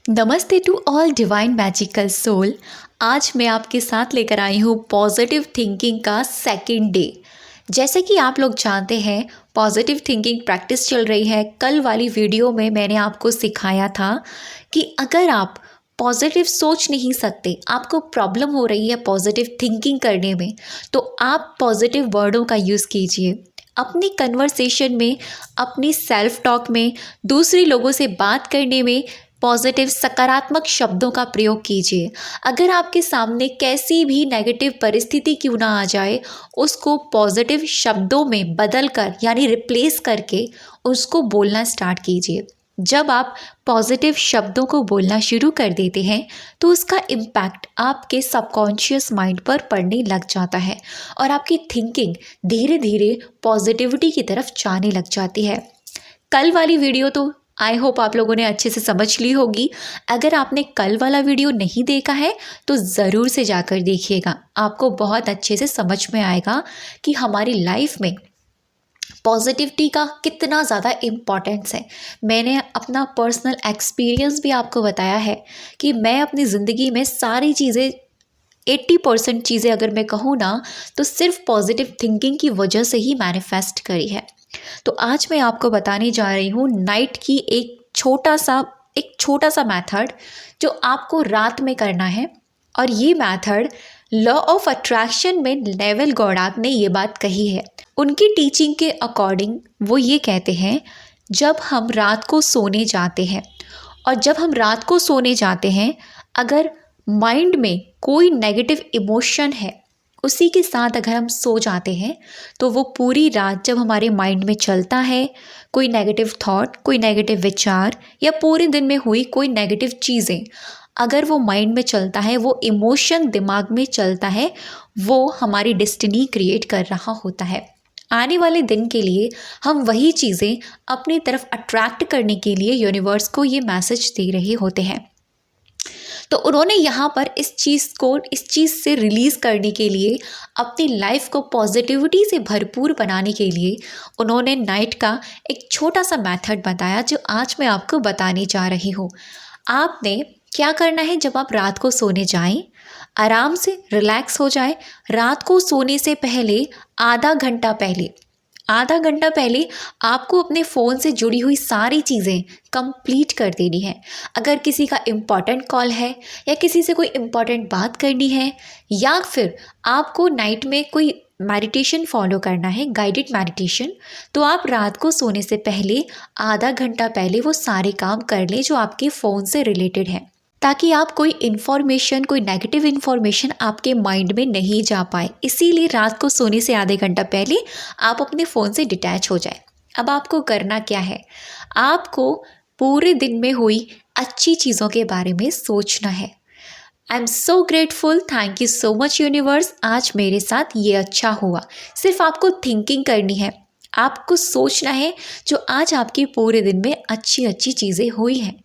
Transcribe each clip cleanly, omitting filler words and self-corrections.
नमस्ते to all divine magical soul. आज मैं आपके साथ लेकर आई हूँ पॉजिटिव थिंकिंग का सेकंड डे। जैसे कि आप लोग जानते हैं पॉजिटिव थिंकिंग प्रैक्टिस चल रही है। कल वाली वीडियो में मैंने आपको सिखाया था कि अगर आप पॉजिटिव सोच नहीं सकते, आपको प्रॉब्लम हो रही है पॉजिटिव थिंकिंग करने में, तो आप पॉजिटिव वर्डों का यूज़ कीजिए अपनी कन्वर्सेशन में, अपनी सेल्फ टॉक में, दूसरे लोगों से बात करने में। पॉजिटिव सकारात्मक शब्दों का प्रयोग कीजिए। अगर आपके सामने कैसी भी नेगेटिव परिस्थिति क्यों ना आ जाए, उसको पॉजिटिव शब्दों में बदल कर यानी रिप्लेस करके उसको बोलना स्टार्ट कीजिए। जब आप पॉजिटिव शब्दों को बोलना शुरू कर देते हैं तो उसका इम्पैक्ट आपके सबकॉन्शियस माइंड पर पड़ने लग जाता है और आपकी थिंकिंग धीरे धीरे पॉजिटिविटी की तरफ जाने लग जाती है। कल वाली वीडियो तो आई होप आप लोगों ने अच्छे से समझ ली होगी। अगर आपने कल वाला वीडियो नहीं देखा है तो ज़रूर से जाकर देखिएगा, आपको बहुत अच्छे से समझ में आएगा कि हमारी लाइफ में पॉजिटिविटी का कितना ज़्यादा इम्पॉर्टेंस है। मैंने अपना पर्सनल एक्सपीरियंस भी आपको बताया है कि मैं अपनी ज़िंदगी में सारी चीज़ें 80% चीज़ें अगर मैं कहूँ ना तो सिर्फ पॉजिटिव थिंकिंग की वजह से ही मैनिफेस्ट करी है। तो आज मैं आपको बताने जा रही हूँ नाइट की एक छोटा सा मेथड जो आपको रात में करना है। और ये मेथड लॉ ऑफ अट्रैक्शन में नेविल गॉडार्ड ने ये बात कही है। उनकी टीचिंग के अकॉर्डिंग वो ये कहते हैं, जब हम रात को सोने जाते हैं अगर माइंड में कोई नेगेटिव इमोशन है, उसी के साथ अगर हम सो जाते हैं तो वो पूरी रात जब हमारे माइंड में चलता है, कोई नेगेटिव थॉट, कोई नेगेटिव विचार या पूरे दिन में हुई कोई नेगेटिव चीज़ें अगर वो माइंड में चलता है, वो इमोशन दिमाग में चलता है, वो हमारी डेस्टिनी क्रिएट कर रहा होता है। आने वाले दिन के लिए हम वही चीज़ें अपनी तरफ अट्रैक्ट करने के लिए यूनिवर्स को ये मैसेज दे रहे होते हैं। तो उन्होंने यहाँ पर इस चीज़ से रिलीज़ करने के लिए, अपनी लाइफ को पॉजिटिविटी से भरपूर बनाने के लिए उन्होंने नाइट का एक छोटा सा मेथड बताया जो आज मैं आपको बताने जा रही हूँ। आपने क्या करना है, जब आप रात को सोने जाएं, आराम से रिलैक्स हो जाए। रात को सोने से पहले आधा घंटा पहले आपको अपने फ़ोन से जुड़ी हुई सारी चीज़ें कंप्लीट कर देनी है। अगर किसी का इम्पॉर्टेंट कॉल है या किसी से कोई इम्पॉर्टेंट बात करनी है या फिर आपको नाइट में कोई मेडिटेशन फॉलो करना है, गाइडेड मेडिटेशन, तो आप रात को सोने से पहले आधा घंटा पहले वो सारे काम कर लें जो आपके फ़ोन से रिलेटेड है, ताकि आप कोई नेगेटिव इन्फॉर्मेशन आपके माइंड में नहीं जा पाए। इसीलिए रात को सोने से आधे घंटा पहले आप अपने फ़ोन से डिटैच हो जाए। अब आपको करना क्या है, आपको पूरे दिन में हुई अच्छी चीज़ों के बारे में सोचना है। I am so grateful, thank you so much universe, आज मेरे साथ ये अच्छा हुआ। सिर्फ आपको थिंकिंग करनी है, आपको सोचना है जो आज आपके पूरे दिन में अच्छी चीज़ें हुई हैं।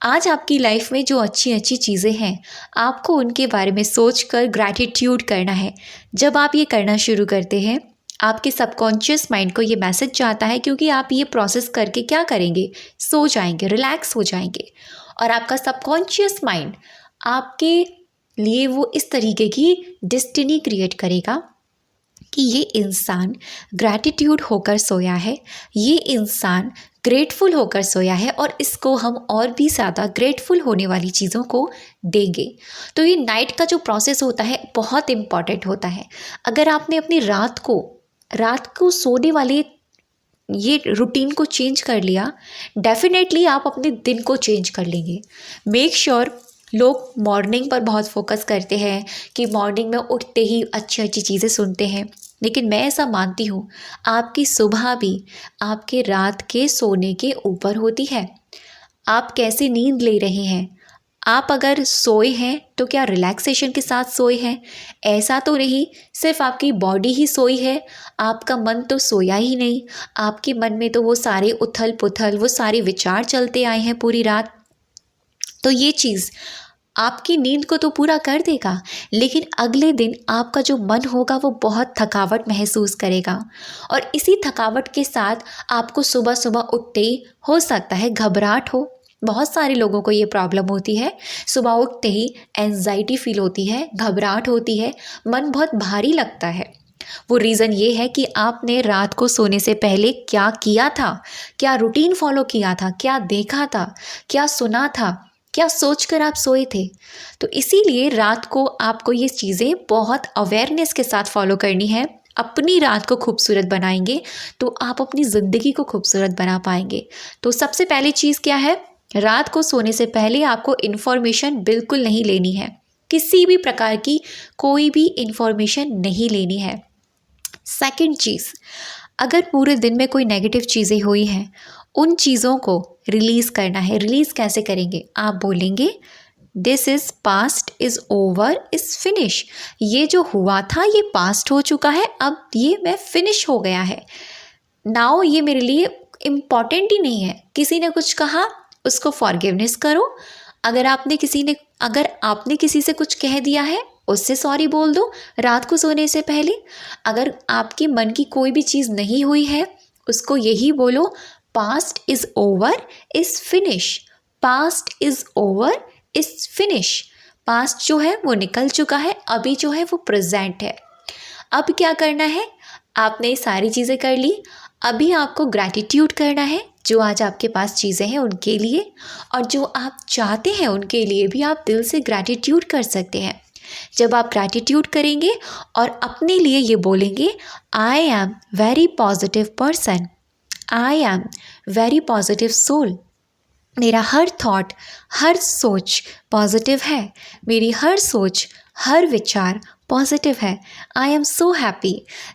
आज आपकी लाइफ में जो अच्छी चीज़ें हैं, आपको उनके बारे में सोचकर ग्रैटिट्यूड करना है। जब आप ये करना शुरू करते हैं, आपके सबकॉन्शियस माइंड को ये मैसेज जाता है, क्योंकि आप ये प्रोसेस करके क्या करेंगे, सो जाएंगे, रिलैक्स हो जाएंगे, और आपका सबकॉन्शियस माइंड आपके लिए वो इस तरीके की डेस्टिनी क्रिएट करेगा कि ये इंसान ग्रैटिट्यूड होकर सोया है, ये इंसान ग्रेटफुल होकर सोया है, और इसको हम और भी ज़्यादा ग्रेटफुल होने वाली चीज़ों को देंगे। तो ये नाइट का जो प्रोसेस होता है बहुत इम्पॉर्टेंट होता है। अगर आपने अपनी रात को सोने वाले ये रूटीन को चेंज कर लिया, डेफिनेटली आप अपने दिन को चेंज कर लेंगे। मेक श्योर लोग मॉर्निंग पर बहुत फोकस करते हैं कि मॉर्निंग में उठते ही अच्छी चीज़ें सुनते हैं, लेकिन मैं ऐसा मानती हूँ आपकी सुबह भी आपके रात के सोने के ऊपर होती है। आप कैसी नींद ले रहे हैं, आप अगर सोए हैं तो क्या रिलैक्सेशन के साथ सोए हैं, ऐसा तो नहीं सिर्फ आपकी बॉडी ही सोई है, आपका मन तो सोया ही नहीं। आपके मन में तो वो सारे उथल पुथल, वो सारे विचार चलते आए हैं पूरी रात। तो ये चीज़ आपकी नींद को तो पूरा कर देगा, लेकिन अगले दिन आपका जो मन होगा वो बहुत थकावट महसूस करेगा, और इसी थकावट के साथ आपको सुबह सुबह उठते ही हो सकता है घबराहट हो, बहुत सारे लोगों को ये प्रॉब्लम होती है। सुबह उठते ही एंजाइटी फील होती है, घबराहट होती है, मन बहुत भारी लगता है। वो रीज़न ये है कि आपने रात को सोने से पहले क्या किया था, क्या रूटीन फॉलो किया था, क्या देखा था, क्या सुना था, क्या सोचकर आप सोए थे। तो इसीलिए रात को आपको ये चीज़ें बहुत अवेयरनेस के साथ फॉलो करनी है। अपनी रात को खूबसूरत बनाएंगे तो आप अपनी ज़िंदगी को खूबसूरत बना पाएंगे। तो सबसे पहली चीज़ क्या है, रात को सोने से पहले आपको इन्फॉर्मेशन बिल्कुल नहीं लेनी है। किसी भी प्रकार की कोई भी इन्फॉर्मेशन नहीं लेनी है। सेकंड चीज़, अगर पूरे दिन में कोई नेगेटिव चीज़ें हुई हैं, उन चीज़ों को रिलीज़ करना है। रिलीज़ कैसे करेंगे? आप बोलेंगे this is past, is over, is finish. ये जो हुआ था ये पास्ट हो चुका है, अब ये मैं फिनिश हो गया है। नाउ ये मेरे लिए इम्पॉर्टेंट ही नहीं है। किसी ने कुछ कहा, उसको फॉरगिवनेस करो। अगर आपने किसी से कुछ कह दिया है, उससे सॉरी बोल दो रात को सोने से पहले। अगर आपके मन की कोई भी चीज़ नहीं हुई है, उसको यही बोलो, past is over, is finish. Past is over, is finish. Past जो है वो निकल चुका है, अभी जो है वो प्रेजेंट है। अब क्या करना है, आपने सारी चीज़ें कर ली, अभी आपको ग्रैटिट्यूड करना है जो आज आपके पास चीज़ें हैं उनके लिए, और जो आप चाहते हैं उनके लिए भी आप दिल से ग्रैटिट्यूड कर सकते हैं। जब आप ग्रैटिट्यूड करेंगे और अपने लिए ये बोलेंगे, I am very positive person, I am very positive soul. मेरा हर थॉट, हर सोच पॉजिटिव है, मेरी हर सोच, हर विचार पॉजिटिव है। I am so happy.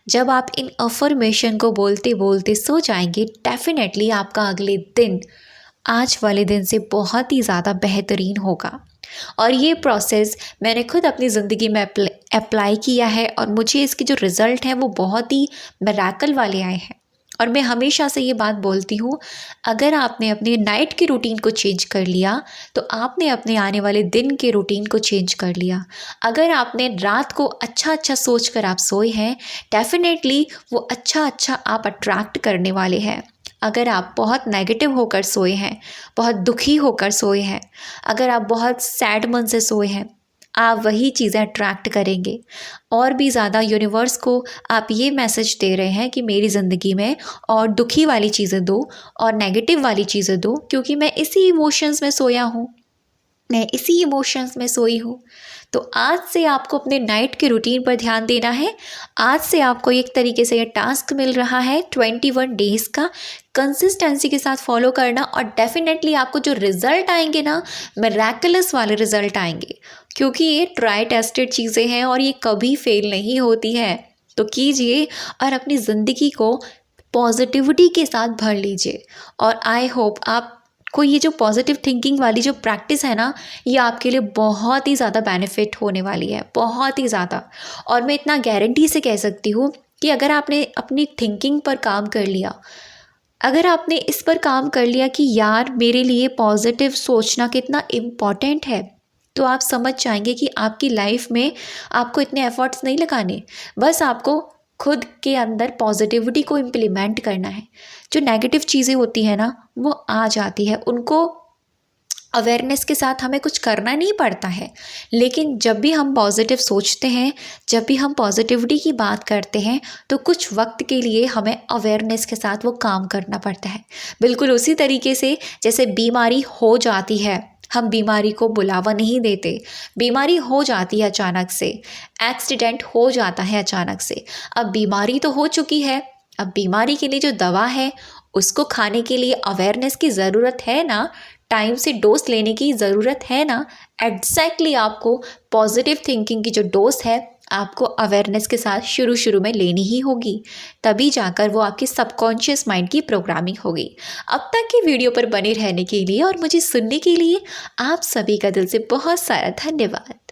जब आप इन अफर्मेशन को बोलते बोलते सो जाएंगे, डेफिनेटली आपका अगले दिन आज वाले दिन से बहुत ही ज़्यादा बेहतरीन होगा। और ये प्रोसेस मैंने खुद अपनी ज़िंदगी में अप्लाई किया है और मुझे इसके जो रिज़ल्ट हैं वो बहुत ही मिरेकल वाले आए हैं। और मैं हमेशा से ये बात बोलती हूँ, अगर आपने अपने नाइट की रूटीन को चेंज कर लिया तो आपने अपने आने वाले दिन के रूटीन को चेंज कर लिया। अगर आपने रात को अच्छा अच्छा सोच कर आप सोए हैं, डेफिनेटली वो अच्छा आप अट्रैक्ट करने वाले हैं। अगर आप बहुत नेगेटिव होकर सोए हैं, बहुत दुखी होकर सोए हैं, अगर आप बहुत सैड मन से सोए हैं, आप वही चीज़ें अट्रैक्ट करेंगे। और भी ज़्यादा यूनिवर्स को आप ये मैसेज दे रहे हैं कि मेरी ज़िंदगी में और दुखी वाली चीज़ें दो और नेगेटिव वाली चीज़ें दो, क्योंकि मैं इसी इमोशंस में सोया हूँ, मैं इसी इमोशंस में सोई हूँ। तो आज से आपको अपने नाइट के रूटीन पर ध्यान देना है। आज से आपको एक तरीके से ये टास्क मिल रहा है 21 डेज़ का कंसिस्टेंसी के साथ फॉलो करना, और डेफिनेटली आपको जो रिज़ल्ट आएंगे ना, मिरेकलस वाले रिज़ल्ट आएंगे, क्योंकि ये ट्राई टेस्टेड चीज़ें हैं और ये कभी फेल नहीं होती है। तो कीजिए और अपनी ज़िंदगी को पॉजिटिविटी के साथ भर लीजिए। और आई होप आपको ये जो पॉजिटिव थिंकिंग वाली जो प्रैक्टिस है ना, ये आपके लिए बहुत ही ज़्यादा बेनिफिट होने वाली है, बहुत ही ज़्यादा। और मैं इतना गारंटी से कह सकती हूँ कि अगर आपने अपनी थिंकिंग पर काम कर लिया, अगर आपने इस पर काम कर लिया कि यार मेरे लिए पॉजिटिव सोचना कितना इम्पॉर्टेंट है, तो आप समझ जाएंगे कि आपकी लाइफ में आपको इतने एफर्ट्स नहीं लगाने, बस आपको खुद के अंदर पॉजिटिविटी को इम्प्लीमेंट करना है। जो नेगेटिव चीज़ें होती हैं ना, वो आ जाती है, उनको अवेयरनेस के साथ हमें कुछ करना नहीं पड़ता है। लेकिन जब भी हम पॉजिटिव सोचते हैं, जब भी हम पॉजिटिविटी की बात करते हैं, तो कुछ वक्त के लिए हमें अवेयरनेस के साथ वो काम करना पड़ता है। बिल्कुल उसी तरीके से जैसे बीमारी हो जाती है, हम बीमारी को बुलावा नहीं देते, बीमारी हो जाती है अचानक से, एक्सीडेंट हो जाता है अचानक से। अब बीमारी तो हो चुकी है, अब बीमारी के लिए जो दवा है उसको खाने के लिए अवेयरनेस की ज़रूरत है ना, टाइम से डोज लेने की ज़रूरत है ना। एग्जैक्टली आपको पॉजिटिव थिंकिंग की जो डोज है आपको अवेयरनेस के साथ शुरू में लेनी ही होगी, तभी जाकर वो आपकी सबकॉन्शियस माइंड की प्रोग्रामिंग होगी। अब तक की वीडियो पर बने रहने के लिए और मुझे सुनने के लिए आप सभी का दिल से बहुत सारा धन्यवाद।